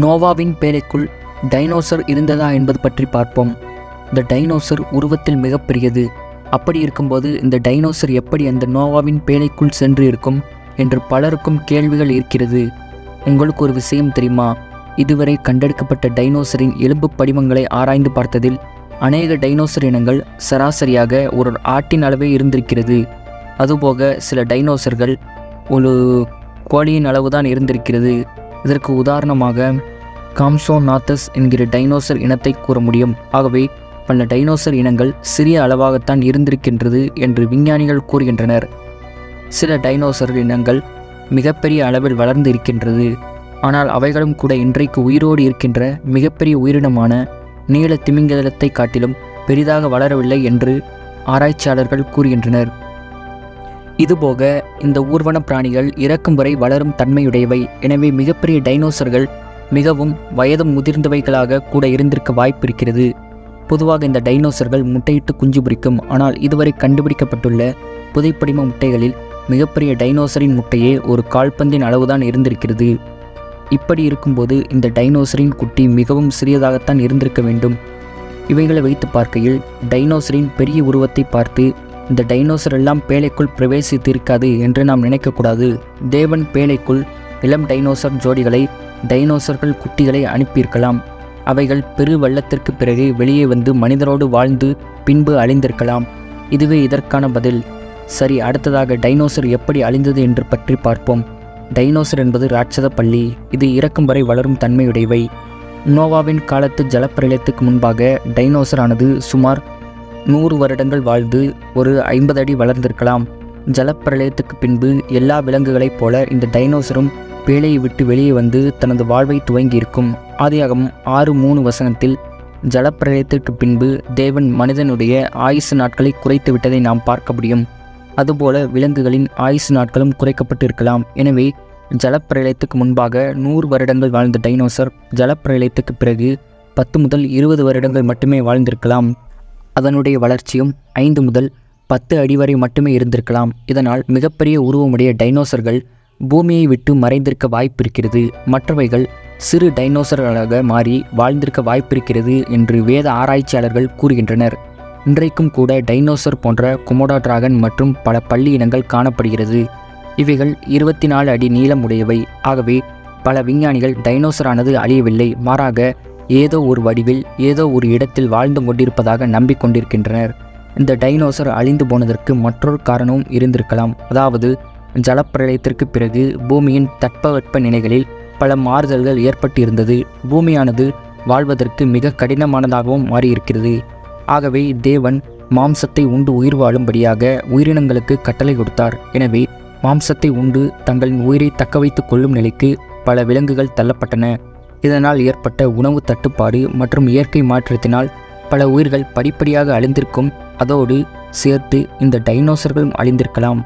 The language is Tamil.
நோவாவின் பேழைக்குள் டைனோசர் இருந்ததா என்பது பற்றி பார்ப்போம். இந்த டைனோசர் உருவத்தில் மிகப்பெரியது. அப்படி இருக்கும்போது இந்த டைனோசர் எப்படி அந்த நோவாவின் பேழைக்குள் சென்று இருக்கும் என்று பலருக்கும் கேள்விகள் இருக்கிறது. உங்களுக்கு ஒரு விஷயம் தெரியுமா? இதுவரை கண்டெடுக்கப்பட்ட டைனோசரின் எலும்பு படிமங்களை ஆராய்ந்து பார்த்ததில் அநேக டைனோசர் இனங்கள் சராசரியாக ஒரு ஆட்டின் அளவே இருந்திருக்கிறது. அதுபோக சில டைனோசர்கள் ஒரு கோழியின் அளவுதான் இருந்திருக்கிறது. இதற்கு உதாரணமாக காம்சோநாத்தஸ் என்கிற டைனோசர் இனத்தை கூற முடியும். ஆகவே பல டைனோசர் இனங்கள் சிறிய அளவாகத்தான் இருந்திருக்கின்றது என்று விஞ்ஞானிகள் கூறுகின்றனர். சில டைனோசர் இனங்கள் மிகப்பெரிய அளவில் வளர்ந்து இருக்கின்றது. ஆனால் அவைகளும் கூட இன்றைக்கு உயிரோடு இருக்கின்ற மிகப்பெரிய உயிரினமான நீல திமிங்கலத்தை காட்டிலும் பெரிதாக வளரவில்லை என்று ஆராய்ச்சியாளர்கள் கூறுகின்றனர். இதுபோக இந்த ஊர்வன பிராணிகள் இறக்கும் வரை வளரும் தன்மையுடையவை. எனவே மிகப்பெரிய டைனோசர்கள் மிகவும் வயது முதிர்ந்தவைகளாக கூட இருந்திருக்க வாய்ப்பு இருக்கிறது. பொதுவாக இந்த டைனோசர்கள் முட்டையிட்டு குஞ்சு பொரிக்கும். ஆனால் இதுவரை கண்டுபிடிக்கப்பட்டுள்ள புதைப்படிம முட்டைகளில் மிகப்பெரிய டைனோசரின் முட்டையே ஒரு கால்பந்தின் அளவுதான் இருந்திருக்கிறது. இப்படி இருக்கும்போது இந்த டைனோசரின் குட்டி மிகவும் சிறியதாகத்தான் இருந்திருக்க வேண்டும். இவைகளை வைத்து பார்க்கையில் டைனோசரின் பெரிய உருவத்தை பார்த்து இந்த டைனோசர் எல்லாம் பேழைக்குள் பிரவேசித்து இருக்காது என்று நாம் நினைக்கக்கூடாது. தேவன் பேழைக்குள் இளம் டைனோசர் ஜோடிகளை டைனோசர்கள் குட்டிகளை அனுப்பியிருக்கலாம். அவைகள் பெரு வெள்ளத்திற்கு பிறகு வெளியே வந்து மனிதரோடு வாழ்ந்து பின்பு அழிந்திருக்கலாம். இதுவே இதற்கான பதில். சரி, அடுத்ததாக டைனோசர் எப்படி அழிந்தது என்று பற்றி பார்ப்போம். டைனோசர் என்பது ராட்சத பள்ளி. இது இறக்கும் வரை வளரும் தன்மையுடையவை. நோவாவின் காலத்து ஜலப்பிரளயத்துக்கு முன்பாக டைனோசர் ஆனது சுமார் 100 வருடங்கள் வாழ்ந்து ஒரு 50 அடி வளர்ந்திருக்கலாம். ஜலப்பிரளயத்துக்கு பின்பு எல்லா விலங்குகளைப் போல இந்த டைனோசரும் பேழையை விட்டு வெளியே வந்து தனது வாழ்வை துவங்கியிருக்கும். ஆதியாகமம் 6:3 ஜலப்பிரளயத்திற்கு பின்பு தேவன் மனிதனுடைய ஆயுசு நாட்களை குறைத்து விட்டதை நாம் பார்க்க முடியும். அதுபோல விலங்குகளின் ஆயுசு நாட்களும் குறைக்கப்பட்டு இருக்கலாம். எனவே ஜலப்பிரளயத்துக்கு முன்பாக 100 வருடங்கள் வாழ்ந்த டைனோசர் ஜலப்பிரளயத்துக்கு பிறகு 10 முதல் 20 வருடங்கள் மட்டுமே வாழ்ந்திருக்கலாம். அதனுடைய வளர்ச்சியும் 5 முதல் 10 அடி வரை மட்டுமே இருந்திருக்கலாம். இதனால் மிகப்பெரிய உருவமுடைய டைனோசர்கள் பூமியை விட்டு மறைந்திருக்க வாய்ப்பிருக்கிறது. மற்றவைகள் சிறு டைனோசர்களாக மாறி வாழ்ந்திருக்க வாய்ப்பிருக்கிறது என்று வேத ஆராய்ச்சியாளர்கள் கூறுகின்றனர். இன்றைக்கும் கூட டைனோசர் போன்ற கொமோடோ டிராகன் மற்றும் பல பள்ளி இனங்கள் காணப்படுகிறது. இவைகள் 24 அடி நீளம் உடையவை. ஆகவே பல விஞ்ஞானிகள் டைனோசரானது அழியவில்லை, மாறாக ஏதோ ஒரு வடிவில் ஏதோ ஒரு இடத்தில் வாழ்ந்து கொண்டிருப்பதாக நம்பிக்கொண்டிருக்கின்றனர். இந்த டைனோசர் அழிந்து போனதற்கு மற்றொரு காரணமும் இருந்திருக்கலாம். அதாவது ஜலப்பிரளயத்திற்கு பிறகு பூமியின் தட்பவெட்ப நிலைகளில் பல மாறுதல்கள் ஏற்பட்டு இருந்தது. பூமியானது வாழ்வதற்கு மிக கடினமானதாகவும் மாறியிருக்கிறது. ஆகவே தேவன் மாம்சத்தை உண்டு உயிர் வாழும்படியாக உயிரினங்களுக்கு கட்டளை கொடுத்தார். எனவே மாம்சத்தை உண்டு தங்களின் உயிரை தக்க வைத்துக் கொள்ளும் நிலைக்கு பல விலங்குகள் தள்ளப்பட்டன. இதனால் ஏற்பட்ட உணவு தட்டுப்பாடு மற்றும் இயற்கை மாற்றத்தினால் பல உயிர்கள் படிப்படியாக அழிந்திருக்கும். அதோடு சேர்த்து இந்த டைனோசர்களும் அழிந்திருக்கலாம்.